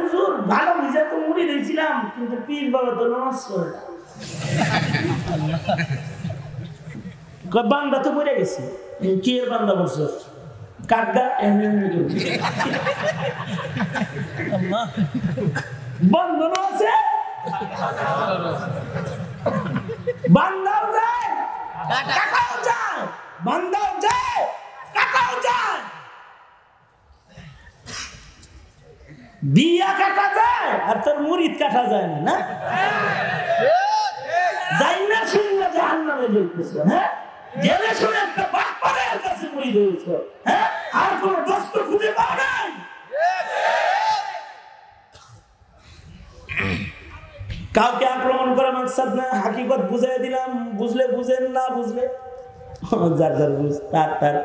হুজুর ভালো বুঝে তো মুড়ি দিয়েছিলাম, কিন্তু পীর বাবা তো নামাজ পড়ে না। বান্দা তো পড়ে গেছে। কি এর বান্দা বলছো? কাটগা বন্ধন আছে, বান্দাও যায়, কাকাও যায়, বান্দাও যায়, কাকাও যায়, দিয়া কাটা যায় আর তোর মুরিদ কাটা যায় না। না যাই না শুনলে জাহান্নামে যাইতেছে। হ্যাঁ, জেনে শুনে একটা বাটপারের কাছে মুরিদ হয়েছে। হ্যাঁ, আর কোন দোস্ত খুঁজে পাওয়া নাই। কাউকে আক্রমণ করা মাকসাদ না, হাকিকত বুঝাই দিলাম, বুঝলে বুঝেন, না বুঝলে যার যার বুঝ, তার তার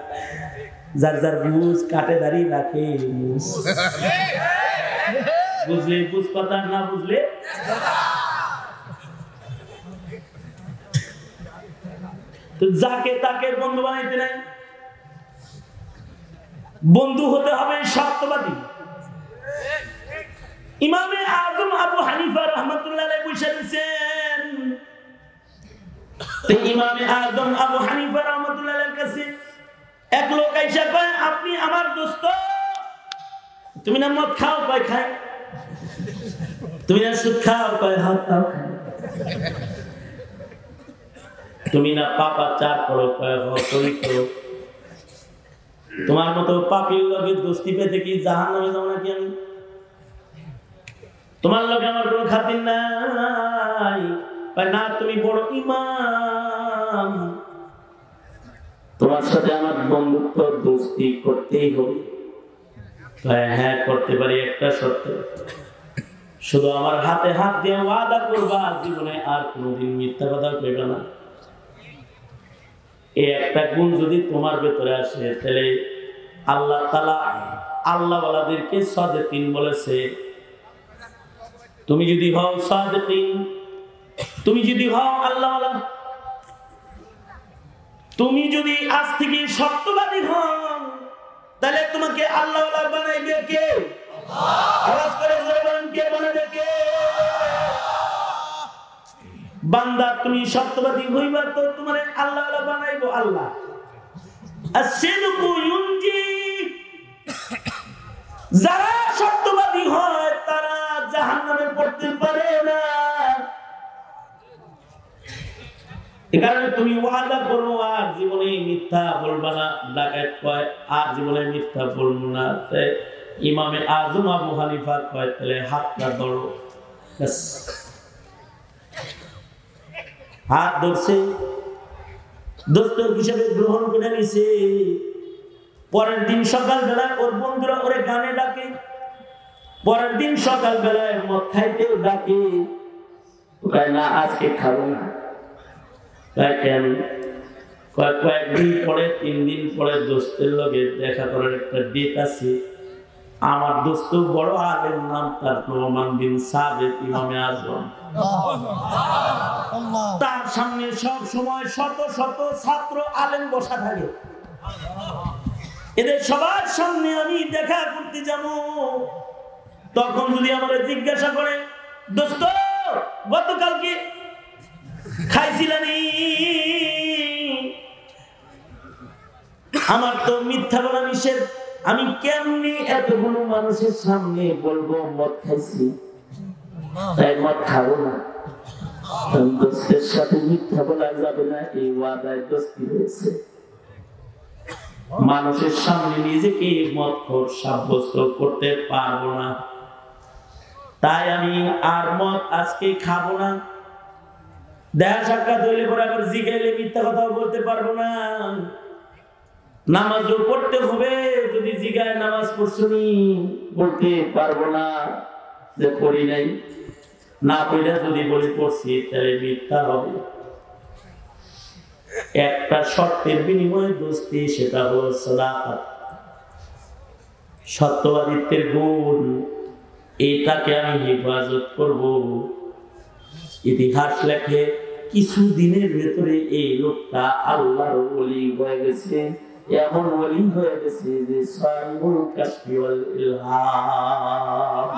যার যার বুঝ, কাটে দাঁড়িয়ে রাখে বুঝ। বুঝলে বুঝ কথা, না বুঝলে তো যাকে তাকে বন্ধু বানাইতে নাই। বন্ধু হতে হবে সত্যবাদী। ইমামে আজম আবু হানিফা রাহমাতুল্লাহ আলাইহি বলেছেন, ইমামে আজম আবু হানিফা রাহমাতুল্লাহ আলাইহির কাছে এক লোক আইসা কয়, আপনি আমার দোস্ত, তুমি না মদ খাও? কয় খাই। তুমি না সুদ খাও? কয় হাত খাও। তুমি না পাপাচার করো? কয় পবিত্র। তোমার মতো পাপীর লগে দোস্তি পেতে কি জাহান্নামে যাও নাকি আমি? তোমার লগে আমার কোনো খাতির নাই। না, তুমি বড় ইমাম, তোমার সাথে আমার বন্ধুত্ব দোস্তি করতেই হবে। হ্যাঁ করতে পারি, একটা শর্ত, শুধু আমার হাতে হাত দিয়ে ওয়াদা করবা জীবনে আর কোনোদিন মিথ্যা কথা কইবে না। এই একটা গুণ যদি তোমার ভেতরে আসে, তাহলে আল্লাহ তাআলা আল্লাহওয়ালাদেরকে সাদিকিন বলেছে। তুমি যদি হও সাদিকিন, তুমি যদি হও আল্লাহওয়ালা, তুমি যদি আজ থেকে সত্যবাদী হও, তাহলে তোমাকে আল্লাহওয়ালা বানাইবে কে? আওয়াজ করে বলেন, কে বানাবে? কে? বান্দা তুমি সত্যবাদী হইবা তো তোমার আল্লাহওয়ালা বানাইবো আল্লাহ। আসিদকু ইউনজি, যারা সত্যবাদী হয় তারা জাহান্নামে পড়তে পারে না। এখানে তুমি ওয়াদা করো আর জীবনে মিথ্যা বলবা না, ডাকাত কয় আর জীবনে মিথ্যা বলবো না। ইমামে আজম আবু হানিফা কয়, তাহলে হাতটা ধরো। হাত ধরছে, দোস্ত হিসেবে গ্রহণ করে নিছে। পরের দিন সকালবেলায় ওর বন্ধুরা ওরে গানে ডাকে, পরের দিন সকালবেলায় মদ খাইতেও ডাকে। না আজকে খাবো না। কেন? কয়েকদিন পরে, 3 দিন পরে দোস্তের লগে দেখা করার একটা ডেট আছে। আমার দোস্ত বড় আলেম, নাম তার নোমান বিন সাবিত ইমামে আজম। তার সামনে সব সময় শত শত ছাত্র আলেম বসা থাকে। এদের সবার সামনে আমি দেখা করতে যাব। তখন যদি আমাকে জিজ্ঞাসা করে, দোস্ত গতকালকে খাইছিলানি? আমার তো মিথ্যা বলা নিষেধ। আমি কেমনি এতগুলো মানুষের সামনে বলবো মদ খাইছি? তাই মদ খাবো না। দোস্তের সাথে মিথ্যা বলা যাবে না, এই ওয়াদায় দোস্তি হয়েছে। মানুষের সামনে নিজেকে মদখোর সাব্যস্ত করতে পারবো না, তাই আমি আর মদ আজকে খাবো না। দেখা সাক্ষাৎ হইলে পরে আবার জিগাইলে মিথ্যা কথা বলতে পারবো না। নামাজও পড়তে হবে, যদি জিগায় নামাজ পড়ছনি বলতে পারবো না যে পড়ি নাই। না পড়া যদি বলি পড়ছি, তাহলে মিথ্যা হবে। একটা শর্তের বিনিময়ে দোস্তি, সেটা হলো সাদাকাত, সত্যবাদিত্বের গুণ। এটাকে আমি হেফাজত করব। ইতিহাস লেখে কিছুদিনের ভেতরে এই লোকটা আল্লাহর ওলি হয়ে গেছে। এমন ওলি হয়ে গেছে যে সাইবুল কাশফি ওয়াল ইলহাম।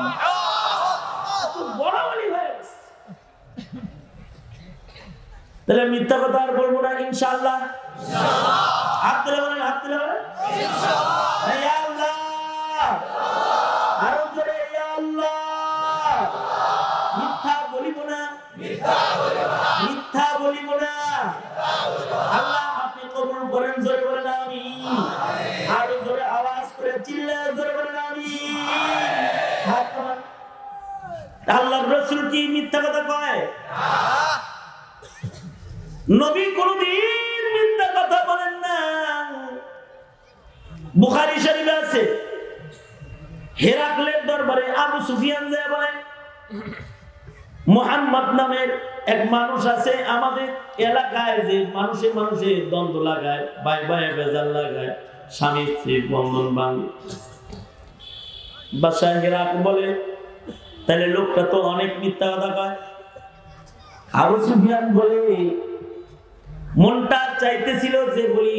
তাহলে মিথ্যা কথা আর বলবো না ইনশাআল্লাহ। হাত তুলে বলেন, হাত তুলে বলেন ইনশাআল্লাহ। ইয়া আল্লাহ, আরো জোরে ইয়া আল্লাহ। মিথ্যা বলিব না, মিথ্যা বলিব না। আল্লাহ আপনি কবুল করেন, জোরে বলেন আমিন। আরো জোরে আওয়াজ করে চিল্লায়ে জোরে বলেন আমিন। আল্লাহর রাসূল কি মিথ্যা কথা কয়? নবী কোনদিন মিথ্যা কথা বলেন না। বুখারী শরীফে আছে, হেরাকলের দরবারে আবু সুফিয়ান যায় বলে, মুহাম্মদ নামের এক মানুষ আছে আমাদের এলাকায়, যে মানুষে মানুষে দ্বন্দ্ব লাগায়, ভাই ভাই বেজাল লাগায়, স্বামী স্ত্রীর বন্ধন ভাঙে। বাদশাহ হেরাক বলে, তাহলে লোকটা তো অনেক মিথ্যা কথা কয়। আবু সুফিয়ান বলে, মনটা চাইতেছিল যে বলি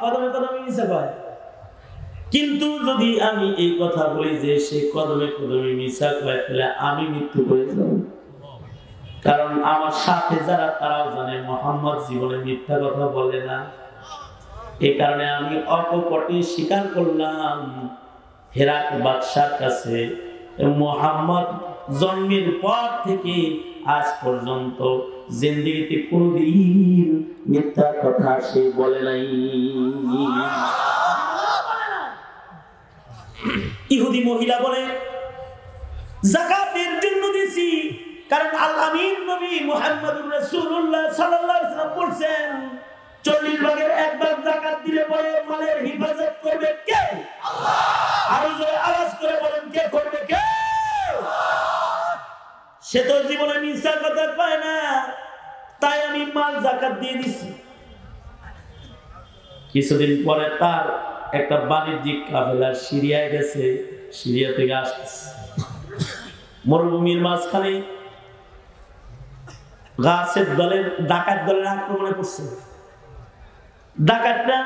কদমে কদমে মিথ্যা কয়, কিন্তু যদি আমি এই কথা বলি যে সে কদমে কদমে মিথ্যা কয়, তাহলে আমি মৃত্যু করে যাব। কারণ আমার সাথে যারা, তারাও জানে মুহাম্মদ জীবনে মিথ্যা কথা বলে না। এই কারণে আমি অকপটে স্বীকার করলাম হেরাক বাদশার কাছে মুহাম্মদ জন্মের পর থেকে আজ পর্যন্ত জিন্দেগিতে কোনদিন মিথ্যা কথা সে বলে নাই। ইহুদি মহিলা বলে, যাকাতের জন্য দিছি, কারণ আল্লাহ আমিন নবী মুহাম্মদুর রাসূলুল্লাহ সাল্লাল্লাহু আলাইহি ওয়াসাল্লাম বলেন 40 ভাগের 1 ভাগ যাকাত দিলে পরে মালের হেফাজত করবে কে? আল্লাহ। আর জোরে আওয়াজ করে বলেন, কে করবে? কে? সে তো জীবনে মিথ্যা কথা কয় না, তাই আমি মাল যাকাত দিয়ে দিছি। কিছুদিন পরে তার একটা বাণিজ্যিক কাফেলা সিরিয়ায় গেছে, সিরিয়া থেকে আসতেছে। মরুভূমির মাঝখানে গাছের দলের ডাকাত দলের আক্রমণে পড়ছে। ডাকাতরা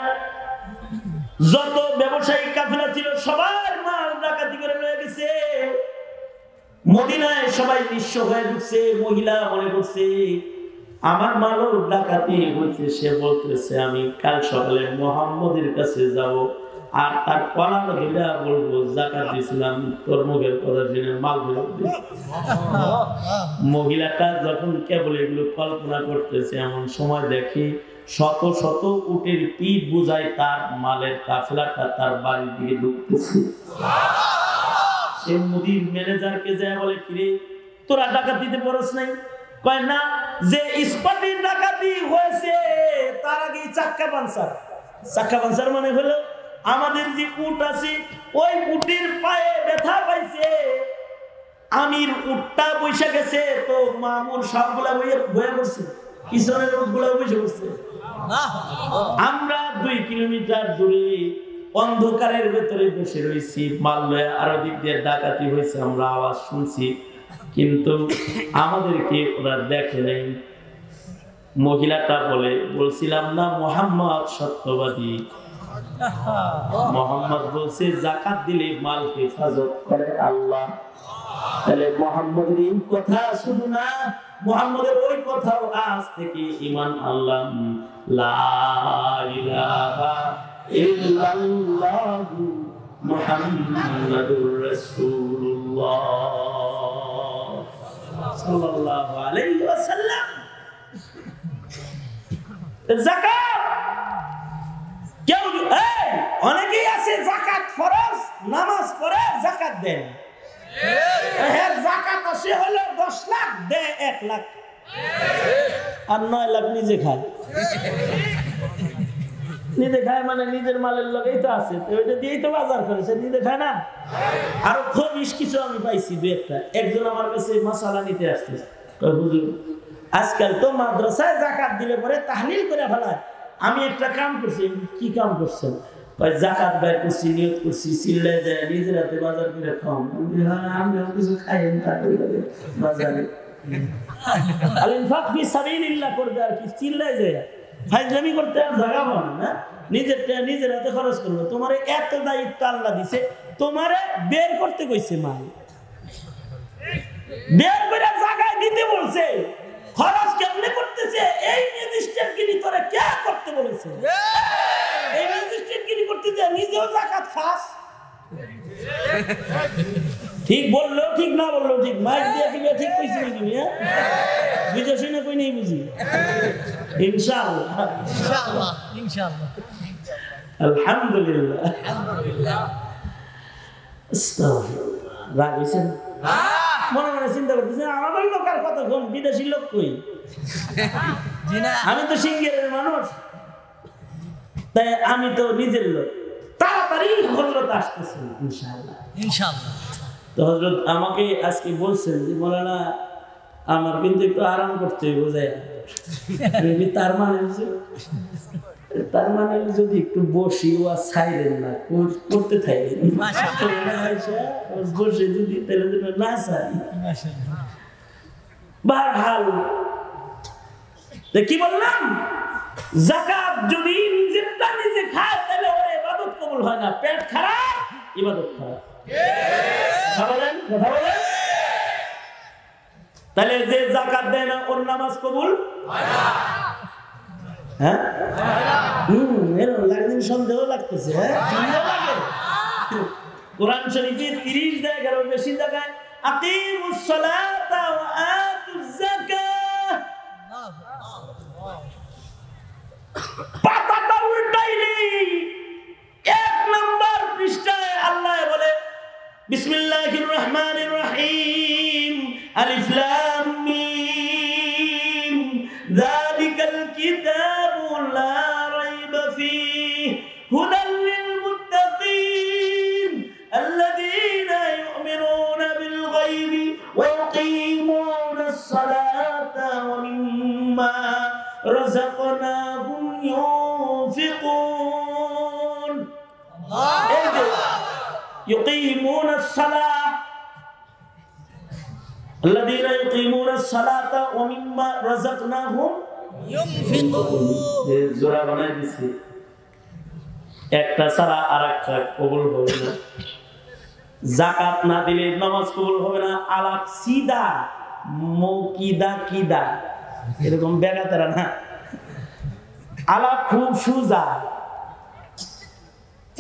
যত ব্যবসায়িক কাফেলা ছিল সবার মাল ডাকাতি করে লয়ে গেছে। মদিনায় সবাই নিঃস্ব হয়ে ঢুকছে। মহিলা মনে করছে আমার মালও ডাকাতি হয়েছে। সে বলতেছে আমি কাল সকালে মুহাম্মদের কাছে যাব, আর তার কলার ধরে বলবো যাকাত দিয়েছিলাম, তোর মুখের কথা জেনে মাল ফেরত দে। মহিলাটা যখন কেবল এগুলো কল্পনা করতেছে, এমন সময় দেখি শত শত উটের পিঠ বুঝায় তার মালের কাফেলাটা তার বাড়ির দিকে ঢুকতেছে। সে মুদির ম্যানেজারকে যায় বলে, কিরে তোরা ডাকাত দিতে পারস নাই? কয় না, যে ইস্পাতের ডাকাতি হয়েছে তার আগে চাক্কা পাঞ্চার। চাক্কা পাঞ্চার মানে হলো আমাদের যে উট আছে, ওই উটের পায়ে ব্যথা পাইছে, আমির উটটা বসে গেছে, তো মামুর সবগুলা বয়ে পড়ছে, পিছনের উটগুলা বসে পড়ছে। আমরা 2 কিলোমিটার দূরে অন্ধকারের ভেতরে বসে রয়েছি, মালদা আরো দিক দিয়ে ডাকাতি হয়েছে, আমরা আওয়াজ শুনছি, কিন্তু আমাদেরকে ওরা দেখে নাই। মহিলাটা বলে, বলছিলাম না মুহাম্মদ সত্যবাদী। মুহাম্মদ বলছে যাকাত দিলে মাল হেফাজত করে আল্লাহ। তাহলে মুহাম্মদের এই কথা শুধু না, মুহাম্মদের ওই কথাও আজ থেকে ঈমান আনলাম। লা ইলাহা ইল্লাল্লাহু মুহাম্মাদুর রাসূলুল্লাহ সাল্লাল্লাহু আলাইহি ওয়াসাল্লাম। যাকাত কেউ অনেকেই আছে যাকাত ফরজ, নামাজ পড়ে যাকাত দেন, এর যাকাত আসে হলো 10 লাখ, দে 1 লাখ, আর 9 লাখ নিজে খায়। নিজে খায় মানে নিজের মালের লগেই তো আছে, তো ওইটা দিয়েই তো বাজার করে, সে নিজে খায় না। আরো খবিশ কিছু আমি পাইছি 2-1টা। একজন আমার কাছে মশালা নিতে আসছে, হুজুর আজকাল তো মাদ্রাসায় যাকাত দিলে পরে তাহলিল করে ফেলায়। আমি একটা কাম করছি। কি কাম করছেন? যাকাত বের করছি, নিয়ত করছি, চিল্লায় যায় নিজের হাতে বাজার করে খাও। আমি কিছু খাই বাজারে আল ইনফাক ফি সাবিলিল্লাহ করবে, আর কি চিল্লায় যায় ফাইজলামি করতে আর জায়গা পাবে না। নিজের হাতে খরচ করবে। তোমার এত দায়িত্ব আল্লাহ দিছে, তোমারে বের করতে কইছে, মাল বের করে জায়গায় দিতে বলছে। খরচ কেমনে করতেছে? এই ম্যাজিস্ট্রেট গিরি তোরে কে করতে বলেছে? এই ম্যাজিস্ট্রেট গিরি করতে যে নিজেও যাকাত খাস। ঠিক বললো ঠিক, না বললো ঠিক, মাইক দিয়ে দিবে ঠিক কইছি নাকি? বুঝে শুনে কই নেই বুঝি। ইনশাআল্লাহ ইনশাআল্লাহ ইনশাআল্লাহ আলহামদুলিল্লাহ আলহামদুলিল্লাহ। আস্তাগফিরুল্লাহ। রাগ হইছেন? মনে মনে চিন্তা করতেছেন আমার লোক আর কতক্ষণ, বিদেশি লোক কই? আমি তো সিঙ্গেরের মানুষ, তাই আমি তো নিজের লোক। তাড়াতাড়ি হযরত আসতেছেন ইনশাআল্লাহ ইনশাআল্লাহ। তো হযরত আমাকে আজকে বলছেন যে মৌলানা আমার কিন্তু একটু আরাম করতে হবে, বোঝায়। তার মানে যদি একটু বসি ও আর ছাইলেন না, করতে থাকেন বসে যদি তাহলে না চাই। বারহাল কি বললাম, যাকাত যদি নিজেরটা নিজে খায় তাহলে ওর ইবাদত কবুল হয় না। পেট খারাপ, ইবাদত খারাপ। কথা বলেন, কথা বলেন। তাহলে যে যাকাত দেয় না ওর নামাজ কবুল হয় না। হ্যাঁ, লাগদিন সন্দেহ লাগতেছে। হ্যাঁ, সন্দেহ লাগে। কোরআন শরীফে 30 জায়গার বেশি জায়গায় আকিমুস সালাতা ওয়া আতুজ যাকাহ। পাতাটা উল্টাইলি 1 নম্বর পৃষ্ঠায় আল্লাহ বলে বিসমিল্লাহির রহমানির রহিম আলিফ লাম মিম যালিকাল কিতাবু লা রাইবা ফীহি হুদাল লিল মুত্তাকিন আল্লাযীনা ইউমিনুনা বিল গায়বি ওয়া ইয়াকিমুনাস সালাতা ওয়া মিম্মা রাযাকনাহুম ইউনফিকুন। يقيمون الصلاة الذين يقيمون الصلاة ومما رزقناهم ينفقون। জোরা বানাই দিছি, একটা ছাড়া আরেকটা কবুল হবে না। যাকাত না দিলে নামাজ কবুল হবে না। আলাপ সিদা মৌকিদা কিদা এরকম বেগাতেরা না, আলাপ খুব সুজা।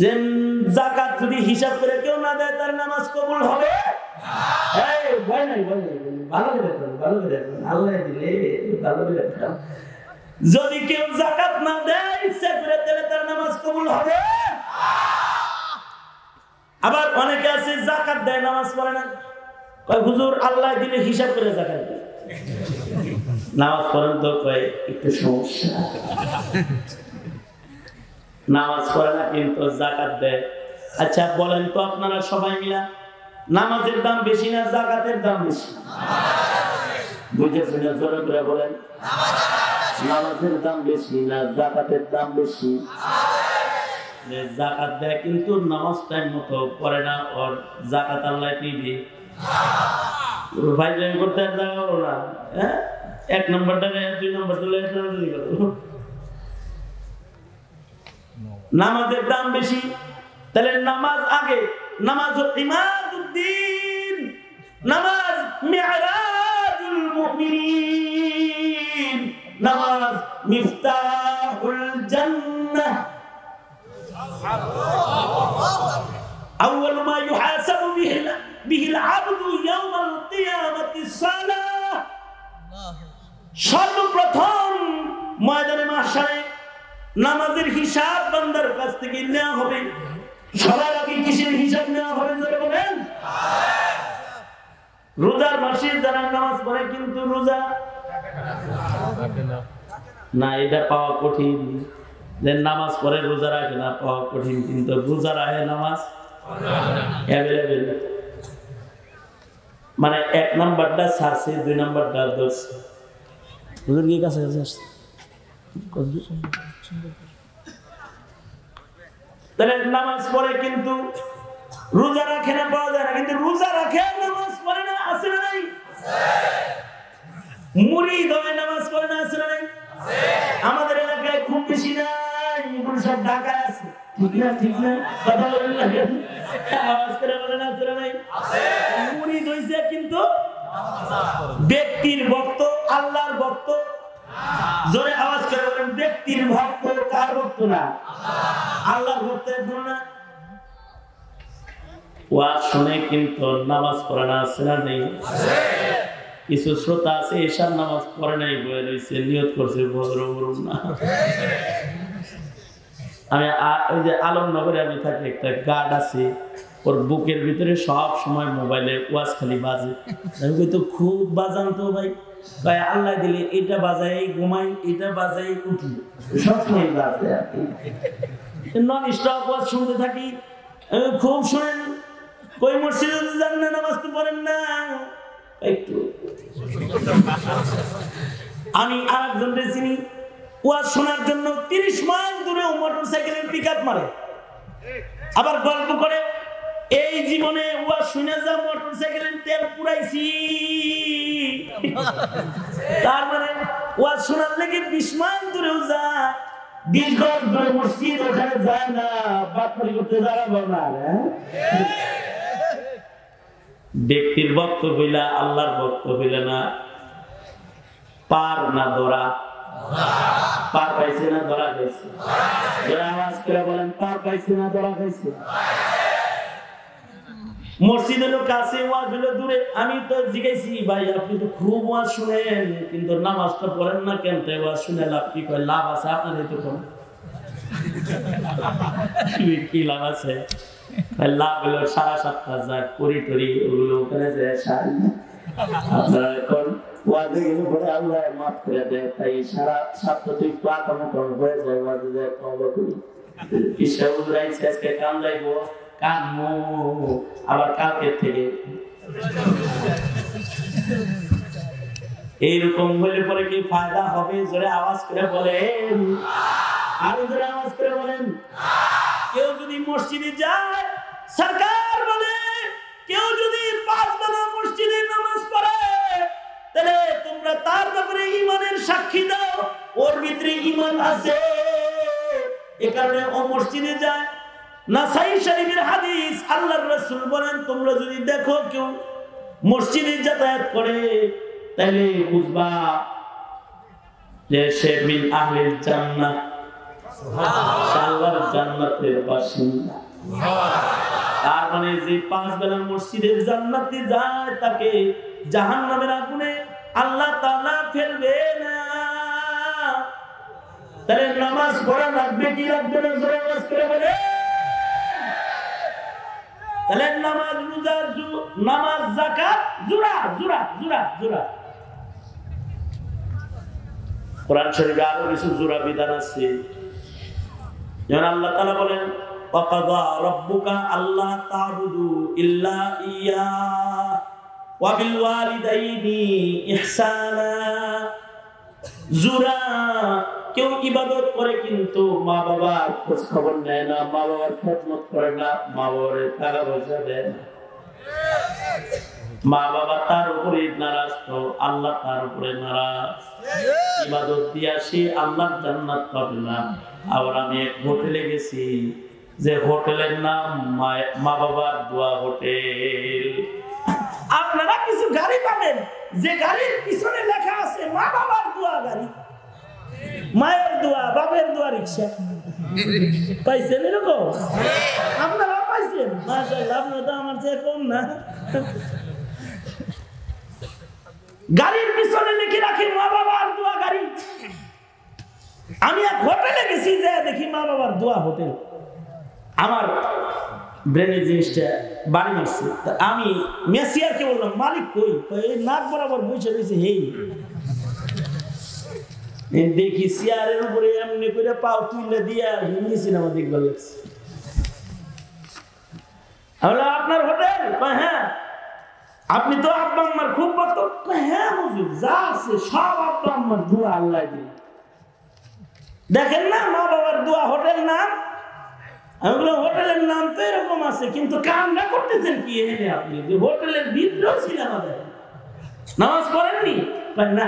যে যাকাত যদি হিসাব করে কেউ না দেয় তার নামাজ কবুল হবে না। এই ভয় নাই, ভয় নাই, ভালো করে করেন, ভালো করে করেন, আল্লাহ দিলে ভালো করে করেন। যদি কেউ যাকাত না দেয় ইচ্ছা করে তাহলে তার নামাজ কবুল হবে। আবার অনেকে আছে যাকাত দেয় নামাজ পড়ে না, কয় হুজুর আল্লাহ দিলে হিসাব করে যাকাত দেয়। নামাজ পড়েন তো কয় একটু সমস্যা, নামাজ পড়ে না কিন্তু যাকাত দেয়। আচ্ছা বলেন তো আপনারা সবাই মিলা, নামাজের দাম বেশি না যাকাতের দাম বেশি? বুঝে শুনে জোরে করে বলেন, নামাজের দাম বেশি না যাকাতের দাম বেশি? যাকাত দেয় কিন্তু নামাজ টাইম মতো পড়ে না, ওর যাকাত আল্লাহ দিবে। ভাই করতে যাবো না, হ্যাঁ, 1 নম্বরটা 2 নম্বর তুলে নামাজের দাম বেশি। তাহলে নামাজ আগে, নামাজ ইমাদুদ্দিন, নামাজ মি'রাজুল মুমিনিন, নামাজ মিফতাহুল জান্নাহ। আউয়ালু মা ইউহাসাবু বিহিল আবদু ইয়াওমাল কিয়ামাতিস সালাহ। সর্বপ্রথম ময়দানে মাহশারে নামাজের হিসাব বান্দার কাছ থেকে নেওয়া হবে। সবার আগে কিসের হিসাব নেওয়া হবে জোরে বলেন? রোজার মাসে যারা নামাজ পড়ে কিন্তু রোজা না, এটা পাওয়া কঠিন। যে নামাজ পড়ে রোজা রাখে না পাওয়া কঠিন, কিন্তু রোজা রাখে নামাজ অ্যাভেলেবেল। মানে 1 নাম্বারটা ছাড়ছে, 2 নাম্বারটা ধরছে। হুজুর কি কাছে কাছে আসছে? তাহলে নামাজ পড়ে কিন্তু রোজা রাখে না পাওয়া যায় না, কিন্তু রোজা রাখে নামাজ পড়ে না, আছে না নাই? মুরিদ হয় নামাজ পড়ে না, আছে না নাই? আমাদের এলাকায় খুব বেশি নাই, এগুলো সব ঢাকায় আছে। ঠিক না, ঠিক না? কথা বলেন না, আওয়াজ করে বলেন আছে না নাই? মুরিদ হইছে কিন্তু ব্যক্তির ভক্ত, আল্লাহর ভক্ত জোরে আওয়াজ করে বলেন ব্যক্তির ভক্ত কার ভক্ত না আল্লাহর ভক্তের না ওয়াজ শুনে কিন্তু নামাজ পড়ে না আছে না নেই কিছু শ্রোতা আছে এশার নামাজ পড়ে নাই বলে রয়েছে নিয়ত করছে ভদ্র বলুন না আমি ওই যে আলমনগরে আমি থাকি একটা গার্ড আছে ওর বুকের ভিতরে সব সময় মোবাইলে ওয়াজ খালি বাজে আমি কই তো খুব বাজান তো ভাই ভাই আল্লাহ দিলে এটা বাজাই ঘুমাই এটা বাজাই উঠি সব সময় বাজে নন স্টপ ওয়াজ শুনতে থাকি খুব শুনেন কই মসজিদে যান না নামাজ তো পড়েন না একটু আমি আরেকজনকে চিনি ওয়াজ শোনার জন্য 30 মাইল দূরে মোটরসাইকেলের পিকআপ মারে আবার গল্প করে এই জীবনে ওয়াজ শুনে যা মোটরসাইকেলের তেল পুরাইছি তার মানে ওয়াজ শোনার লাগি 20 মাইল দূরেও যা দীর্ঘ দূরে মসজিদ ওখানে যায় না বাতরি করতে যাবো না ব্যক্তির ভক্ত হইলা আল্লাহর ভক্ত হইলা না পার না ধরা পার পাইছে না ধরা খাইছে আওয়াজ করে বলেন পার পাইছে না ধরা খাইছে মসজিদের কাছে ওয়াজ হলো দূরে আমি তো জিজ্ঞাসি ভাই আপনি তো খুব ওয়াজ শুনেন কিন্তু নামাজটা পড়েন না কেন তাই ওয়াজ শুনে লাভ কি কয় লাভ আছে আপনার তো কোন কি লাভ আছে লাভ হলো 7:30 যায় করি টরি ওগুলো ওখানে যায় সারি আপনারা এখন ওয়াজে গেলে পরে আল্লাহ মাফ করে দেয় তাই সারা সপ্তাহে একটু আকামো হয়ে যায় ওয়াজে যায় তওবা করি ইশাউল রাইস আজকে কাম যাইবো কামো আবার কালকে থেকে এইরকম হলে পরে কি ফায়দা হবে জোরে আওয়াজ করে বলেন আরো জোরে আওয়াজ করে বলেন কেউ যদি মসজিদে যায় সরকার বলে কেউ যদি 5 বেলা মসজিদে নামাজ পড়ে তাহলে তোমরা তার ব্যাপারে ঈমানের সাক্ষী দাও ওর ভিতরে ঈমান আছে এই কারণে ও মসজিদে যায় নাসাই শরীফের হাদিস আল্লাহর রাসূল বলেন তোমরা যদি দেখো কেউ মসজিদে যাতায়াত করে তাহলে বুঝবা যে সে মিন আহলিল জান্নাত আল্লাহর জান্নাতের বাসিন্দা তার মানে যে 5 বেলা মসজিদের জান্নাতে যায় তাকে জাহান্নামের আগুনে আল্লাহ তাআলা ফেলবে না তাহলে নামাজ পড়া লাগবে কি লাগবে না জোরে আওয়াজ করে বলে তাহলে নামাজ রোজা নামাজ যাকাত জুরা জুরা জুরা জুরা কোরআন শরীফে আরো কিছু জুরা বিধান আছে যেমন আল্লাহ তাআলা বলেন ওয়াকাযা রাব্বুকা আল্লা তা'বুদু ইল্লা ইয়া ওয়া বিল ওয়ালিদাইনি ইহসানা জুরা কেউ ইবাদত করে কিন্তু মা বাবার খোঁজ খবর নেয় না মা বাবার খেদমত করে না মা বাবার টাকা পয়সা দেয় না মা বাবা তার উপরে নারাজ তো আল্লাহ তার উপরে নারাজ ইবাদত দিয়া সে আল্লাহর জান্নাত পাবে না আবার আমি এক হোটেলে গেছি যে হোটেলের নাম মা বাবার দোয়া হোটেল আপনারা কিছু গাড়ি পাবেন যে গাড়ির পিছনে লেখা আছে মা বাবার দোয়া গাড়ি মায়ের দোয়া বাপের দোয়া রিকশা পাইছেন এরকম আপনারা পাইছেন মাশাআল্লাহ আপনারা তো আমার চেয়ে কম না গাড়ির পিছনে লিখে রাখি মা বাবার দোয়া গাড়ি আমি এক হোটেলে গেছি যে দেখি মা বাবার দোয়া হোটেল আমার ব্রেনের জিনিসটা বাড়ি মারছে আমি মেসিয়ারকে বললাম মালিক কই এই নাক বরাবর বসে রয়েছে হেই দেখি চেয়ারের উপরে এমনি করে পাও তুলে দিয়া হিন্দি সিনেমা দেখবার লাগছে আপনার হোটেল হ্যাঁ আপনি তো আব্বা আম্মার খুব ভক্ত হ্যাঁ হুজুর যা আছে সব আব্বা আম্মার দোয়া আল্লাহ দিয়ে দেখেন না মা বাবার দোয়া হোটেল নাম হোটেলের নাম তো এরকম আছে কিন্তু কামনা করতেছেন কি এখানে আপনি যে হোটেলের ভিতরেও সিনেমা দেয় নামাজ পড়েননি না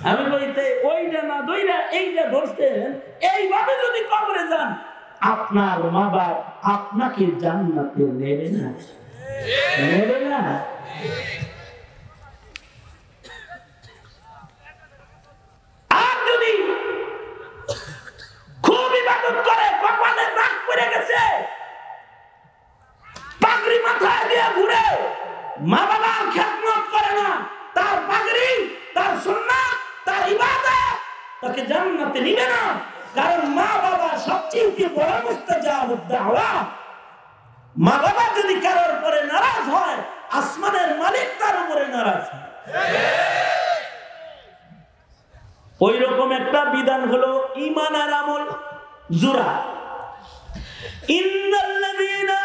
আমি বলতে ওইটা না দইরা এইটা ধরছেন এইভাবে যদি কবরে যান আপনার মা বাপ আপনাকে জান্নাতে নেবে না নেবে না ঘুরে ঘুরে মা বাবার খেদমত করে না, তার পাগড়ি, তার সুন্নাত, তার ইবাদত তাকে জান্নাতে নিবে না। কারণ মা বাবা সবচেয়ে বড় মুস্তাজাবুদ দাওয়া। মা বাবা যদি কারোর উপরে নারাজ হয়, আসমানের মালিক তার উপরে নারাজ হয়। ওই রকম একটা বিধান হলো ঈমান আর আমল জোড়া। ইন্নাল্লাযীনা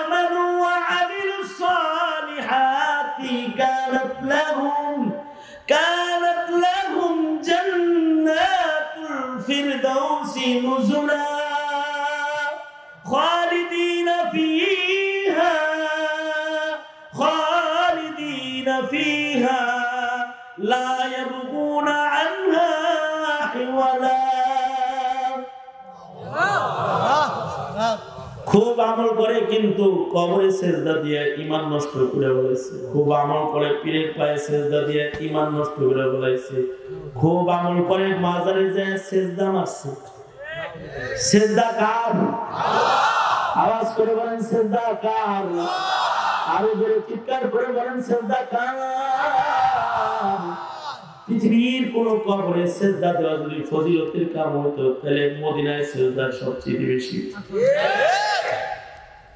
আমানু ওয়া আমিলুস সালিহাতি কানাত লাহুম জান্নাতুল ফিরদাউসি নুজুলা খালিদিনা ফিহা লা ইয়াবগুনা আনহা হিওয়ালা। খুব আমল করে কিন্তু কবরে সেজদা দিয়ে ঈমান নষ্ট করে বলেছে। খুব আমল করে পীরের পায়ে সেজদা দিয়ে ঈমান নষ্ট করে বলেছে। খুব আমল করে মাজারে যায় সেজদা মারছে। সেজদা কার? আওয়াজ করে বলেন সেজদা কার? আরো জোরে চিৎকার করে বলেন সেজদা কার? পৃথিবীর কোন কবরে সেজদা দেওয়া যদি ফজিলতের কাম হতো, তাহলে মদিনায় সেজদা সবচেয়ে বেশি।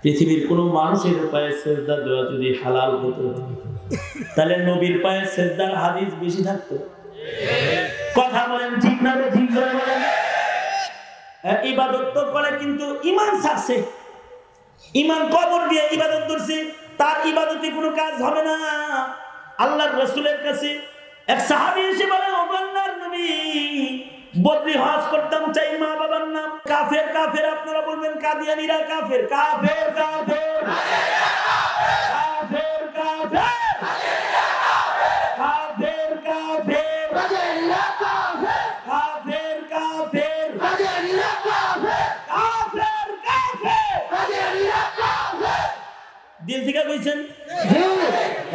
পৃথিবীর কোন মানুষের পায়ে সেজদা দেওয়া যদি হালাল হতো, তাহলে নবীর পায়ে সেজদার হাদিস বেশি থাকতো। কথা বলেন ঠিক না? ঠিক করে বলেন। ইবাদত তো করে কিন্তু ঈমান ছাড়ছে। ঈমান কবর দিয়ে ইবাদত করছে, তার ইবাদতে কোনো কাজ হবে না। আল্লাহর রাসূলের কাছে এক সাহাবী এসে বলে, ও আল্লাহর নবী, বদরি হজ করতাম চাই, মা বাবার নাম কাফের। কাফের আপনারা বলবেন কাদিয়ানীরা কাফের। কাফের কাফের কাফের কাফের কাফের কাফের কাফের কাফের কাফের। দিল থেকে কইছেন?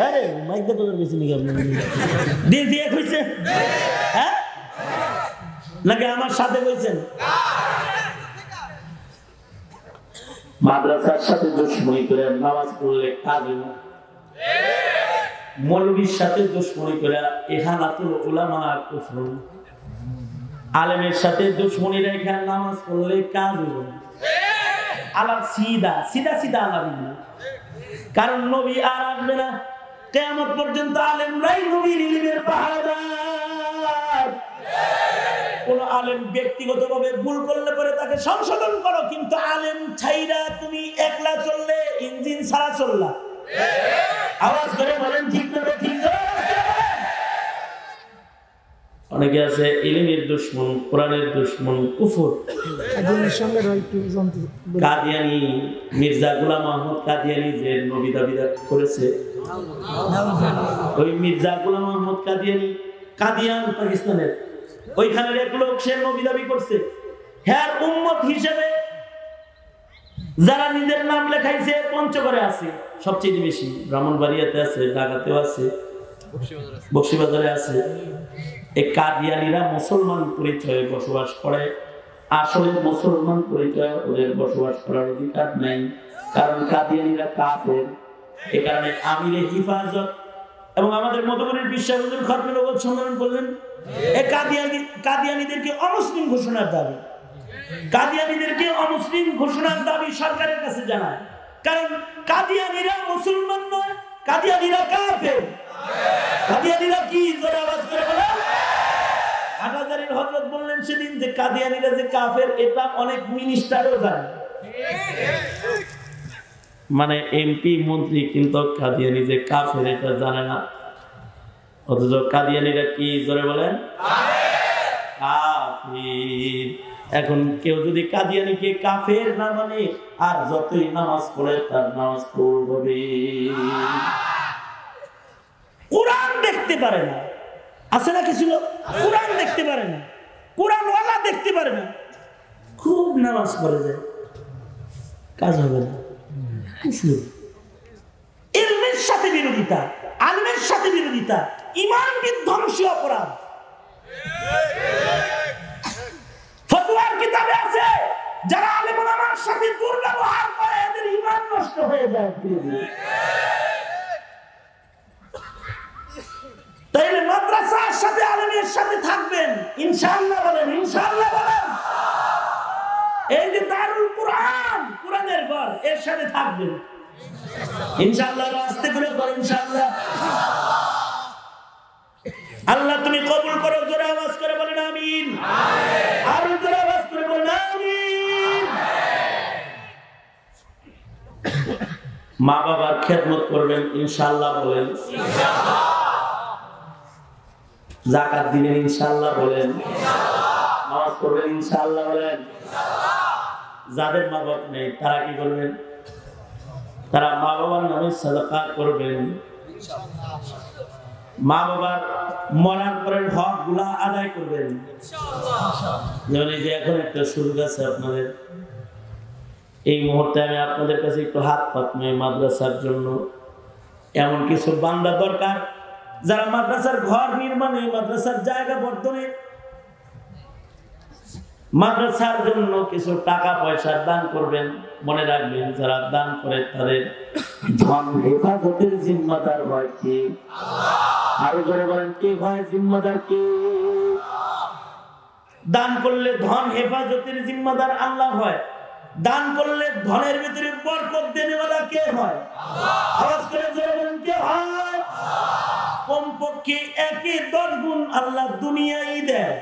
আরে মাইক দা কথা কইছেন নাকি আপনি? দিল থেকে কইছেন? হ্যাঁ নাকি আমার সাথে কইছেন? মাদ্রাসার সাথে দুশমনি করে নামাজ পড়লে কাজ না। মৌলবীর সাথে দুশমনি করে ইহানাতুল উলামা কুফর। আলেমের সাথে দুশমনি রেখে নামাজ পড়লে কাজ হবে না। আলাপ সিধা সিধা সিধা আলাপ না। কারণ নবী আর আসবে না। কিয়ামত পর্যন্ত আলেমরাই নবীর ইলমের পাহারাদার। কোন আলেম ব্যক্তিগতভাবে ভুল করলে পরে তাকে সংশোধন করো, কিন্তু আলেম ছাইরা তুমি একলা চললে ইঞ্জিন ছাড়া চললা। আওয়াজ করে বলেন ঠিক না? ঠিক না? অনেকে আছে ইলমের দুশমন, কোরআনের দুশমন, কুফর। কাদিয়ানী মির্জা গোলাম আহমদ কাদিয়ানী যে নবী দাবি করেছে, ওই মির্জা গোলাম আহমদ কাদিয়ানী কাদিয়ান পাকিস্তানের ওইখানের এক লোক, সে নবী দাবি করছে। হ্যাঁ, উম্মত হিসেবে যারা নিজের নাম লেখাইছে পঞ্চগড়ে আছে সবচেয়ে বেশি, ব্রাহ্মণবাড়িয়াতে আছে, ঢাকাতেও আছে, বক্সিবাজারে আছে। এই কাদিয়ানীরা মুসলমান পরিচয়ে বসবাস করে। আসলে মুসলমান পরিচয়ে ওদের বসবাস করার অধিকার নাই, কারণ কাদিয়ানীরা কাফের। এ কারণে আমিরে হিফাজত এবং আমাদের মধুবনের বিশ্বাস হুজুর খতমে নবুয়ত সম্মেলন করলেন। এই কাদিয়ানীদেরকে অমুসলিম ঘোষণার দাবি, কাদিয়ানীদেরকে অমুসলিম ঘোষণার দাবি সরকারের কাছে জানায়। কারণ কাদিয়ানীরা মুসলমান নয়, কাদিয়ানীরা কাফের। কাদিয়ানীরা কি? জোরে আওয়াজ করে বলেন। হাটহাজারীর হযরত বললেন সেদিন যে কাদিয়ানীরা যে কাফের, এটা অনেক মিনিস্টারও জানে। মানে এমপি মন্ত্রী কিন্তু কাদিয়ানী যে কাফের এটা জানে না। অথচ কাদিয়ানীরা কি? জোরে বলেন কাফের। এখন কেউ যদি কাদিয়ানীকে কাফের না মানে, আর যতই নামাজ পড়ে তার নামাজ কবুল হবে। কোরআন দেখতে পারে না, আছে না কিছু লোক কোরআন দেখতে পারে না, কোরআনওয়ালা দেখতে পারে না, খুব নামাজ পড়ে যায়, কাজ হবে না। ইলমের সাথে বিরোধিতা, আলেমের সাথে বিরোধিতা, ঈমান বিধ্বংসী অপরাধ। ফতোয়ার কিতাবে আছে, যারা আলেম ওলামার সাথে দুর্ব্যবহার করে এদের ঈমান নষ্ট হয়ে যায়। আমার সাথে আলেমের সাথে থাকবেন ইনশাআল্লাহ বলেন, ইনশাআল্লাহ বলেন। এই যে দারুল কুরআন, কুরআনের ঘর, এর সাথে থাকবেন ইনশাআল্লাহ। আস্তে করে বলেন ইনশাআল্লাহ। আল্লাহ তুমি কবুল করো, জোরে আওয়াজ করে বলেন আমিন। আরো জোরে আওয়াজ করে বলেন আমিন। মা বাবার খেদমত করবেন ইনশাআল্লাহ বলেন। যাকাত দিবেন ইনশাআল্লাহ বলেন। নামাজ পড়বেন ইনশাআল্লাহ বলেন। যাদের মা বাবা নেই তারা কি করবেন? তারা মা বাবার নামে সাদাকা করবেন। মা বাবার মরার পরের হক গুলা আদায় করবেন। যেমন এই যে এখন একটা সুযোগ আছে আপনাদের, এই মুহূর্তে আমি আপনাদের কাছে একটু হাত পাতমি মাদ্রাসার জন্য। এমন কিছু বান্দা দরকার যারা মাদ্রাসার ঘর নির্মাণে, মাদ্রাসার জায়গা বর্ধনে, মাদ্রাসার জন্য কিছু টাকা পয়সা দান করবেন। মনে রাখবেন যারা দান করে তাদের ধন হেফাজতের জিম্মাদার হয় কে? আরো করে বলেন কে হয় জিম্মাদার কে? দান করলে ধন হেফাজতের জিম্মাদার আল্লাহ হয়। দান করলে ধনের ভিতরে বরকত দেনেওয়ালা কে হয়? আওয়াজ করে জোরে বলেন কে হয়? কমপক্ষে 1-10 গুণ আল্লাহ দুনিয়ায় দেয়।